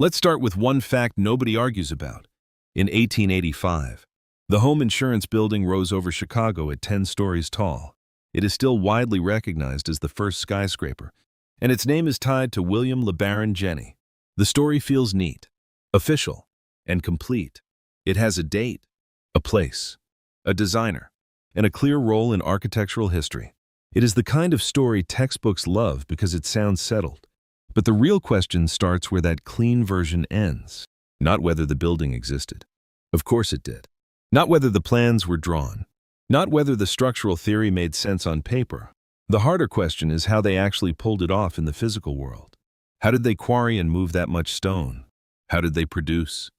Let's start with one fact nobody argues about. In 1885, the home insurance building rose over Chicago at 10 stories tall. It is still widely recognized as the first skyscraper, and its name is tied to William LeBaron Jenney. The story feels neat, official, and complete. It has a date, a place, a designer, and a clear role in architectural history. It is the kind of story textbooks love because it sounds settled. But the real question starts where that clean version ends. Not whether the building existed. Of course it did. Not whether the plans were drawn. Not whether the structural theory made sense on paper. The harder question is how they actually pulled it off in the physical world. How did they quarry and move that much stone? How did they produce,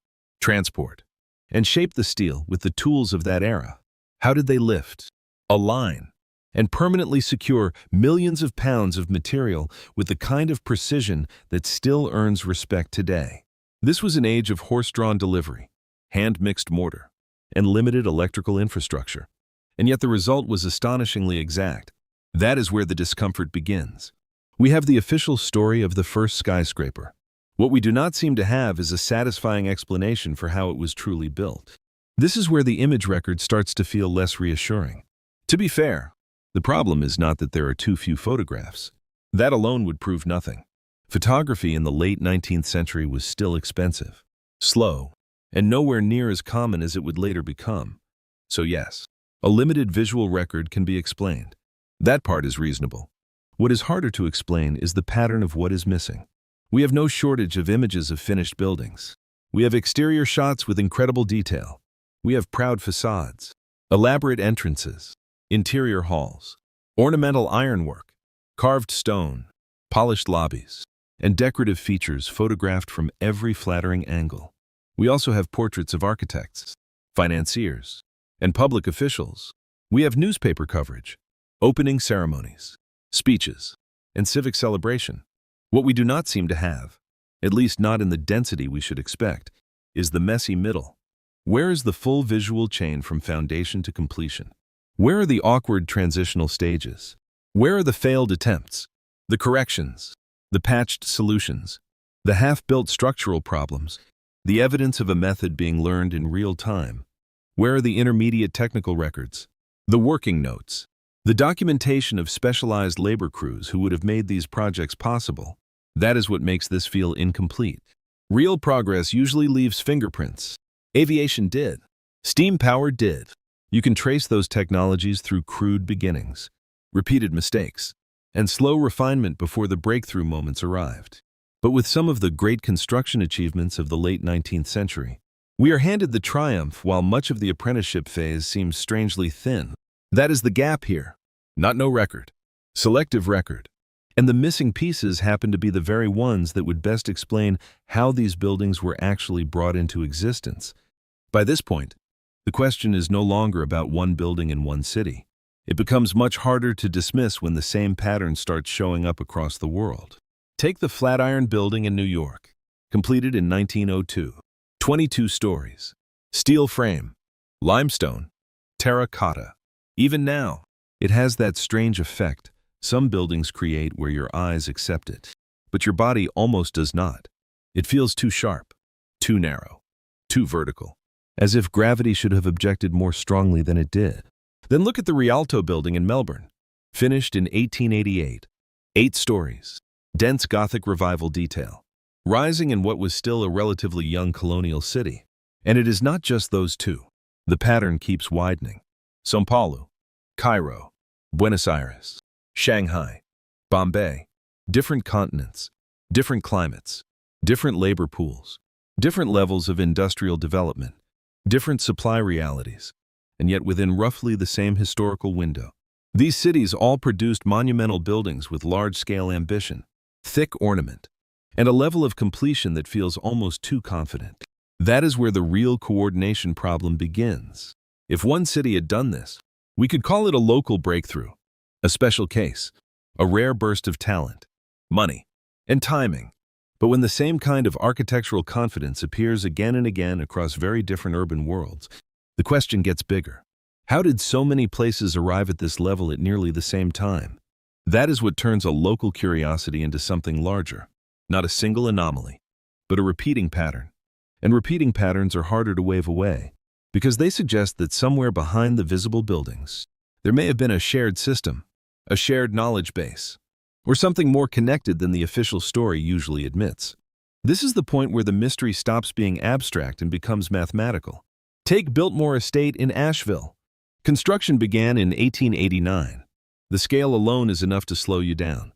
transport, and shape the steel with the tools of that era? How did they lift, align, and permanently secure millions of pounds of material with the kind of precision that still earns respect today? This was an age of horse-drawn delivery, hand-mixed mortar, and limited electrical infrastructure. And yet the result was astonishingly exact. That is where the discomfort begins. We have the official story of the first skyscraper. What we do not seem to have is a satisfying explanation for how it was truly built. This is where the image record starts to feel less reassuring. To be fair, the problem is not that there are too few photographs. That alone would prove nothing. Photography in the late 19th century was still expensive, slow, and nowhere near as common as it would later become. So yes, a limited visual record can be explained. That part is reasonable. What is harder to explain is the pattern of what is missing. We have no shortage of images of finished buildings. We have exterior shots with incredible detail. We have proud facades, elaborate entrances, interior halls, ornamental ironwork, carved stone, polished lobbies, and decorative features photographed from every flattering angle. We also have portraits of architects, financiers, and public officials. We have newspaper coverage, opening ceremonies, speeches, and civic celebration. What we do not seem to have, at least not in the density we should expect, is the messy middle. Where is the full visual chain from foundation to completion? Where are the awkward transitional stages? Where are the failed attempts, the corrections, the patched solutions, the half-built structural problems, the evidence of a method being learned in real time? Where are the intermediate technical records, the working notes, the documentation of specialized labor crews who would have made these projects possible? That is what makes this feel incomplete. Real progress usually leaves fingerprints. Aviation did. Steam power did. You can trace those technologies through crude beginnings, repeated mistakes, and slow refinement before the breakthrough moments arrived. But with some of the great construction achievements of the late 19th century, we are handed the triumph while much of the apprenticeship phase seems strangely thin. That is the gap here. Not no record. Selective record. And the missing pieces happen to be the very ones that would best explain how these buildings were actually brought into existence. By this point, the question is no longer about one building in one city. It becomes much harder to dismiss when the same pattern starts showing up across the world. Take the Flatiron Building in New York, completed in 1902. 22 stories. Steel frame, limestone, terracotta. Even now, it has that strange effect some buildings create where your eyes accept it, but your body almost does not. It feels too sharp, too narrow, too vertical, as if gravity should have objected more strongly than it did. Then look at the Rialto Building in Melbourne, finished in 1888. 8 stories, dense Gothic Revival detail, rising in what was still a relatively young colonial city. And it is not just those two. The pattern keeps widening. São Paulo, Cairo, Buenos Aires, Shanghai, Bombay, different continents, different climates, different labor pools, different levels of industrial development, different supply realities, and yet within roughly the same historical window. These cities all produced monumental buildings with large-scale ambition, thick ornament, and a level of completion that feels almost too confident. That is where the real coordination problem begins. If one city had done this, we could call it a local breakthrough, a special case, a rare burst of talent, money, and timing. But when the same kind of architectural confidence appears again and again across very different urban worlds, the question gets bigger. How did so many places arrive at this level at nearly the same time? That is what turns a local curiosity into something larger, not a single anomaly, but a repeating pattern. And repeating patterns are harder to wave away, because they suggest that somewhere behind the visible buildings, there may have been a shared system, a shared knowledge base, or something more connected than the official story usually admits. This is the point where the mystery stops being abstract and becomes mathematical. Take Biltmore Estate in Asheville. Construction began in 1889. The scale alone is enough to slow you down.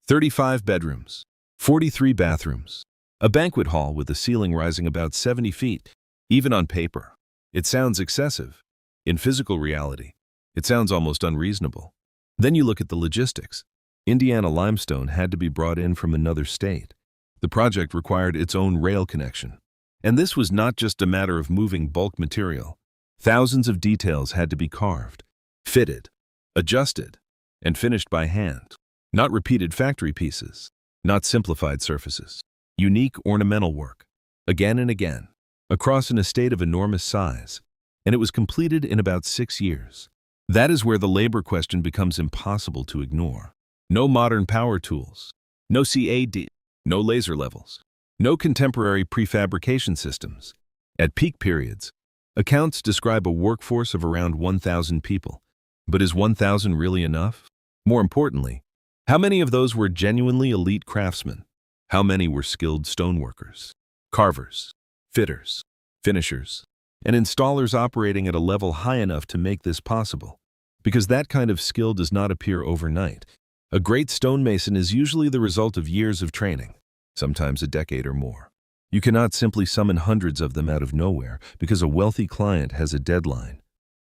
35 bedrooms, 43 bathrooms, a banquet hall with a ceiling rising about 70 feet. Even on paper, it sounds excessive. In physical reality, it sounds almost unreasonable. Then you look at the logistics. Indiana limestone had to be brought in from another state. The project required its own rail connection. And this was not just a matter of moving bulk material. Thousands of details had to be carved, fitted, adjusted, and finished by hand. Not repeated factory pieces, not simplified surfaces. Unique ornamental work, again and again, across an estate of enormous size. And it was completed in about 6 years. That is where the labor question becomes impossible to ignore. No modern power tools, no CAD, no laser levels, no contemporary prefabrication systems. At peak periods, accounts describe a workforce of around 1,000 people. But is 1,000 really enough? More importantly, how many of those were genuinely elite craftsmen? How many were skilled stoneworkers, carvers, fitters, finishers, and installers operating at a level high enough to make this possible? Because that kind of skill does not appear overnight. A great stonemason is usually the result of years of training, sometimes a decade or more. You cannot simply summon hundreds of them out of nowhere because a wealthy client has a deadline.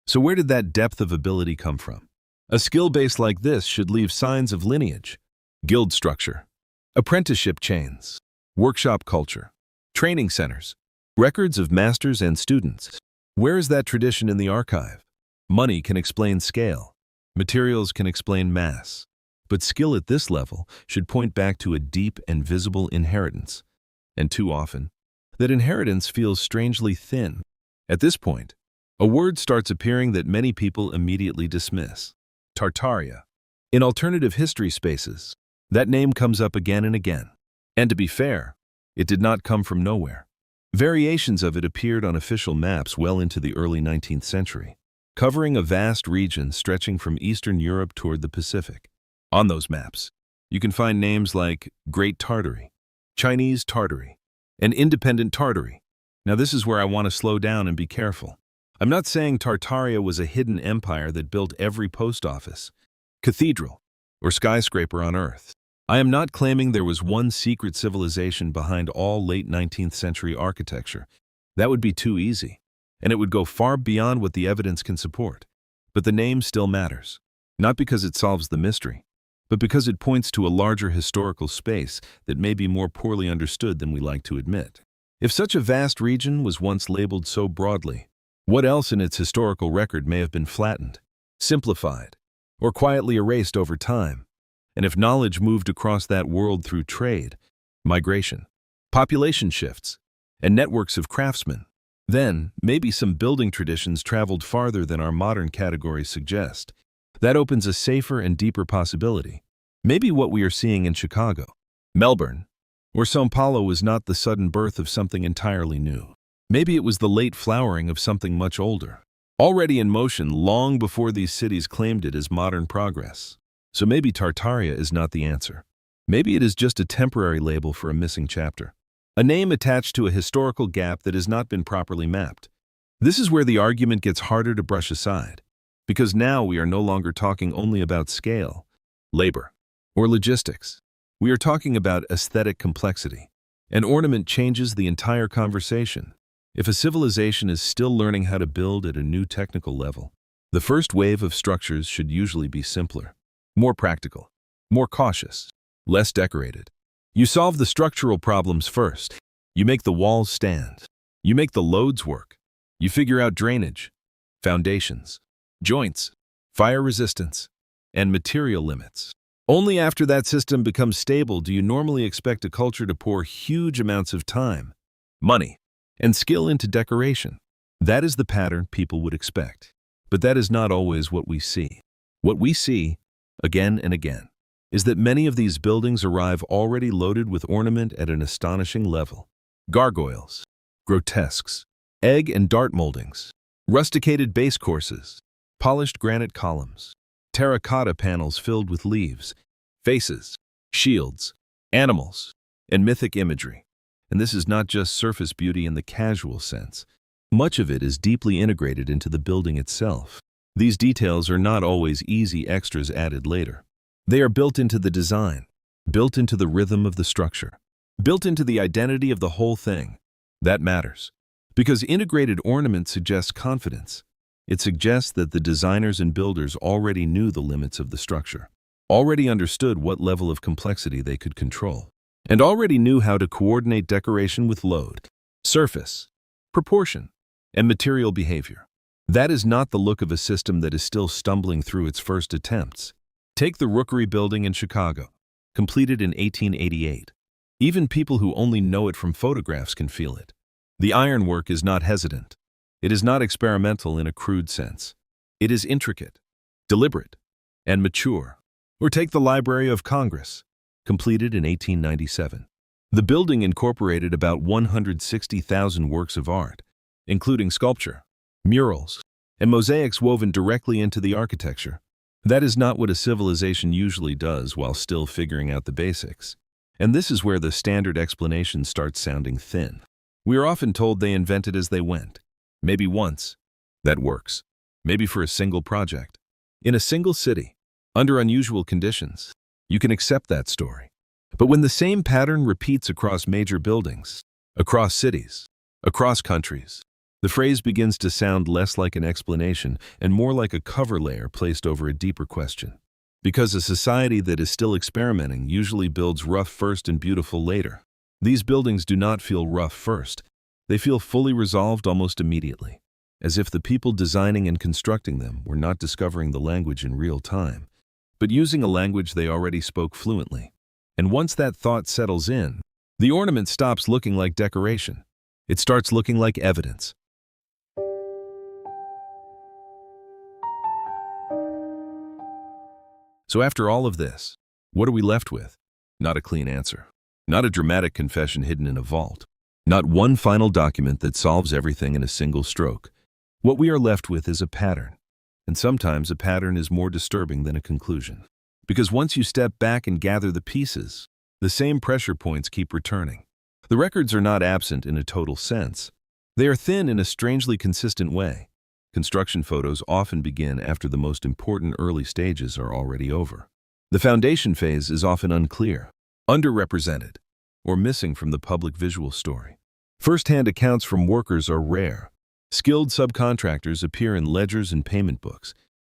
So where did that depth of ability come from? A skill base like this should leave signs of lineage, guild structure, apprenticeship chains, workshop culture, training centers, records of masters and students. Where is that tradition in the archive? Money can explain scale. Materials can explain mass. But skill at this level should point back to a deep and visible inheritance. And too often, that inheritance feels strangely thin. At this point, a word starts appearing that many people immediately dismiss. Tartaria. In alternative history spaces, that name comes up again and again. And to be fair, it did not come from nowhere. Variations of it appeared on official maps well into the early 19th century, covering a vast region stretching from Eastern Europe toward the Pacific. On those maps, you can find names like Great Tartary, Chinese Tartary, and Independent Tartary. Now this is where I want to slow down and be careful. I'm not saying Tartaria was a hidden empire that built every post office, cathedral, or skyscraper on Earth. I am not claiming there was one secret civilization behind all late 19th century architecture. That would be too easy, and it would go far beyond what the evidence can support. But the name still matters, not because it solves the mystery, but because it points to a larger historical space that may be more poorly understood than we like to admit. If such a vast region was once labeled so broadly, what else in its historical record may have been flattened, simplified, or quietly erased over time? And if knowledge moved across that world through trade, migration, population shifts, and networks of craftsmen, then maybe some building traditions traveled farther than our modern categories suggest. That opens a safer and deeper possibility. Maybe what we are seeing in Chicago, Melbourne, or São Paulo was not the sudden birth of something entirely new. Maybe it was the late flowering of something much older, already in motion long before these cities claimed it as modern progress. So maybe Tartaria is not the answer. Maybe it is just a temporary label for a missing chapter, a name attached to a historical gap that has not been properly mapped. This is where the argument gets harder to brush aside, because now we are no longer talking only about scale, labor, or logistics. We are talking about aesthetic complexity. An ornament changes the entire conversation. If a civilization is still learning how to build at a new technical level, the first wave of structures should usually be simpler, more practical, more cautious, less decorated. You solve the structural problems first. You make the walls stand. You make the loads work. You figure out drainage, foundations, joints, fire resistance, and material limits. Only after that system becomes stable do you normally expect a culture to pour huge amounts of time, money, and skill into decoration. That is the pattern people would expect. But that is not always what we see. What we see, again and again, is that many of these buildings arrive already loaded with ornament at an astonishing level. gargoyles, grotesques, egg and dart moldings, rusticated base courses, polished granite columns, terracotta panels filled with leaves, faces, shields, animals, and mythic imagery. And this is not just surface beauty in the casual sense. Much of it is deeply integrated into the building itself. These details are not always easy extras added later. They are built into the design, built into the rhythm of the structure, built into the identity of the whole thing. That matters. Because integrated ornament suggests confidence. It suggests that the designers and builders already knew the limits of the structure, already understood what level of complexity they could control, and already knew how to coordinate decoration with load, surface, proportion, and material behavior. That is not the look of a system that is still stumbling through its first attempts. Take the Rookery Building in Chicago, completed in 1888. Even people who only know it from photographs can feel it. The ironwork is not hesitant. It is not experimental in a crude sense. It is intricate, deliberate, and mature. Or take the Library of Congress, completed in 1897. The building incorporated about 160,000 works of art, including sculpture, murals, and mosaics woven directly into the architecture. That is not what a civilization usually does while still figuring out the basics. And this is where the standard explanation starts sounding thin. We are often told they invented as they went. Maybe once. That works. Maybe for a single project. In a single city, under unusual conditions. You can accept that story. But when the same pattern repeats across major buildings, across cities, across countries, the phrase begins to sound less like an explanation and more like a cover layer placed over a deeper question. Because a society that is still experimenting usually builds rough first and beautiful later. These buildings do not feel rough first. They feel fully resolved almost immediately, as if the people designing and constructing them were not discovering the language in real time, but using a language they already spoke fluently. And once that thought settles in, the ornament stops looking like decoration. It starts looking like evidence. So after all of this, what are we left with? Not a clean answer. Not a dramatic confession hidden in a vault. Not one final document that solves everything in a single stroke. What we are left with is a pattern. And sometimes a pattern is more disturbing than a conclusion. Because once you step back and gather the pieces, the same pressure points keep returning. The records are not absent in a total sense. They are thin in a strangely consistent way. Construction photos often begin after the most important early stages are already over. The foundation phase is often unclear, underrepresented, or missing from the public visual story. First-hand accounts from workers are rare. Skilled subcontractors appear in ledgers and payment books,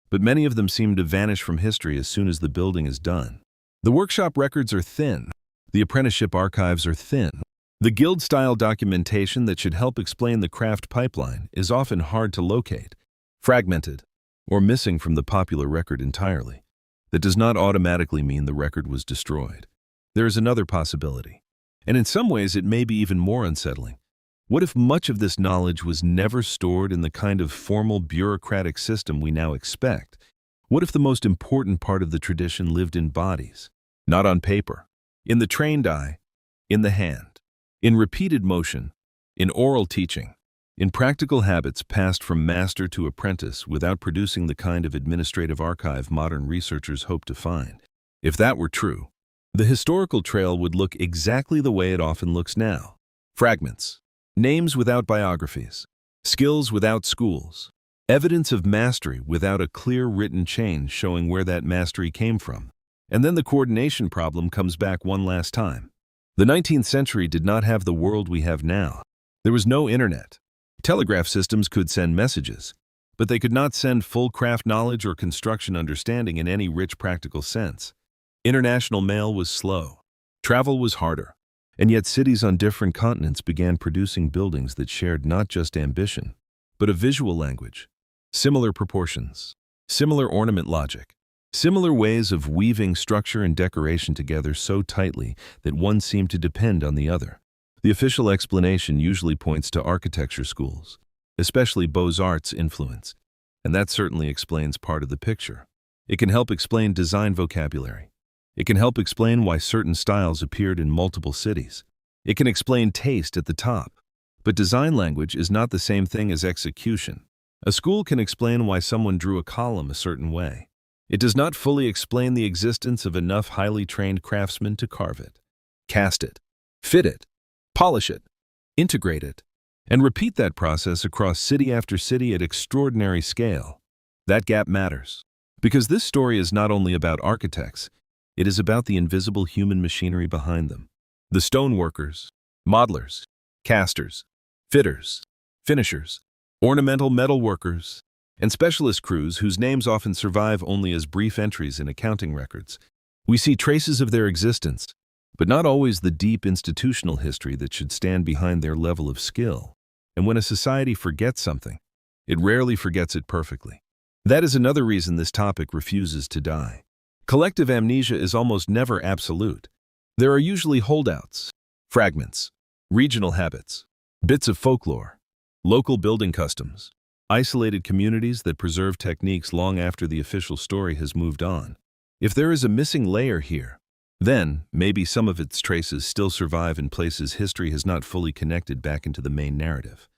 but many of them seem to vanish from history as soon as the building is done. The workshop records are thin. The apprenticeship archives are thin. The guild-style documentation that should help explain the craft pipeline is often hard to locate, fragmented, or missing from the popular record entirely. That does not automatically mean the record was destroyed. There is another possibility, and in some ways it may be even more unsettling. What if much of this knowledge was never stored in the kind of formal bureaucratic system we now expect? What if the most important part of the tradition lived in bodies, not on paper, in the trained eye, in the hand? In repeated motion, in oral teaching, in practical habits passed from master to apprentice without producing the kind of administrative archive modern researchers hope to find. If that were true, the historical trail would look exactly the way it often looks now. Fragments, names without biographies, skills without schools, evidence of mastery without a clear written chain showing where that mastery came from. And then the coordination problem comes back one last time. The 19th century did not have the world we have now. There was no internet. Telegraph systems could send messages, but they could not send full craft knowledge or construction understanding in any rich practical sense. International mail was slow. Travel was harder. And yet cities on different continents began producing buildings that shared not just ambition, but a visual language, similar proportions, similar ornament logic, similar ways of weaving structure and decoration together so tightly that one seemed to depend on the other. The official explanation usually points to architecture schools, especially Beaux-Arts influence, and that certainly explains part of the picture. It can help explain design vocabulary. It can help explain why certain styles appeared in multiple cities. It can explain taste at the top. But design language is not the same thing as execution. A school can explain why someone drew a column a certain way. It does not fully explain the existence of enough highly trained craftsmen to carve it, cast it, fit it, polish it, integrate it, and repeat that process across city after city at extraordinary scale. That gap matters. Because this story is not only about architects, it is about the invisible human machinery behind them. The stoneworkers, modelers, casters, fitters, finishers, ornamental metal workers, and specialist crews whose names often survive only as brief entries in accounting records. We see traces of their existence, but not always the deep institutional history that should stand behind their level of skill. And when a society forgets something, it rarely forgets it perfectly. That is another reason this topic refuses to die. Collective amnesia is almost never absolute. There are usually holdouts, fragments, regional habits, bits of folklore, local building customs, isolated communities that preserve techniques long after the official story has moved on. If there is a missing layer here, then maybe some of its traces still survive in places history has not fully connected back into the main narrative.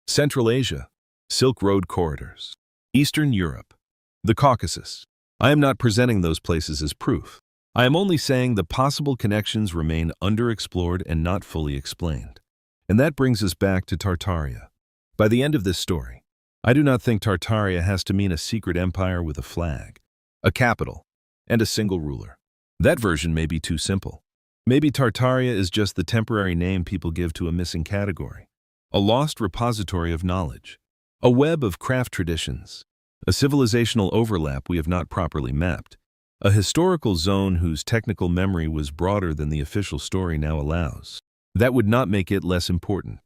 Central Asia, Silk Road corridors, Eastern Europe, the Caucasus. I am not presenting those places as proof. I am only saying the possible connections remain underexplored and not fully explained. And that brings us back to Tartaria. By the end of this story, I do not think Tartaria has to mean a secret empire with a flag, a capital, and a single ruler. That version may be too simple. Maybe Tartaria is just the temporary name people give to a missing category, a lost repository of knowledge, a web of craft traditions, a civilizational overlap we have not properly mapped, a historical zone whose technical memory was broader than the official story now allows. That would not make it less important.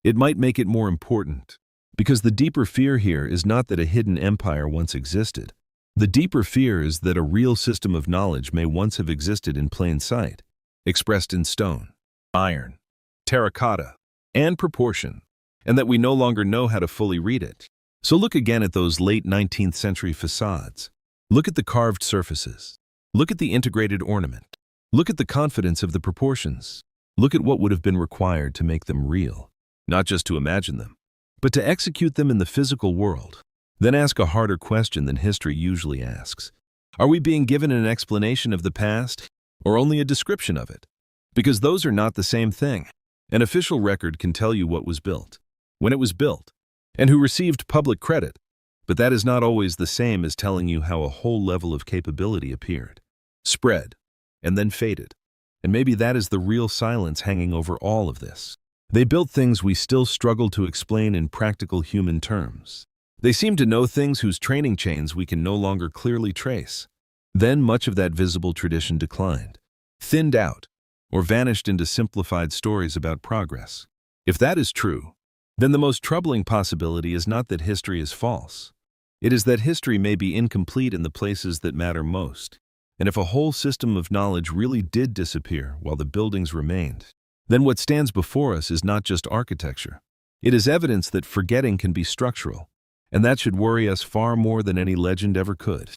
It might make it more important, because the deeper fear here is not that a hidden empire once existed. The deeper fear is that a real system of knowledge may once have existed in plain sight, expressed in stone, iron, terracotta, and proportion, and that we no longer know how to fully read it. So look again at those late 19th century facades. Look at the carved surfaces. Look at the integrated ornament. Look at the confidence of the proportions. Look at what would have been required to make them real, not just to imagine them, but to execute them in the physical world. Then ask a harder question than history usually asks. Are we being given an explanation of the past, or only a description of it? Because those are not the same thing. An official record can tell you what was built, when it was built, and who received public credit, but that is not always the same as telling you how a whole level of capability appeared, spread, and then faded. And maybe that is the real silence hanging over all of this. They built things we still struggle to explain in practical human terms. They seem to know things whose training chains we can no longer clearly trace. Then much of that visible tradition declined, thinned out, or vanished into simplified stories about progress. If that is true, then the most troubling possibility is not that history is false. It is that history may be incomplete in the places that matter most. And if a whole system of knowledge really did disappear while the buildings remained, then what stands before us is not just architecture. It is evidence that forgetting can be structural, and that should worry us far more than any legend ever could.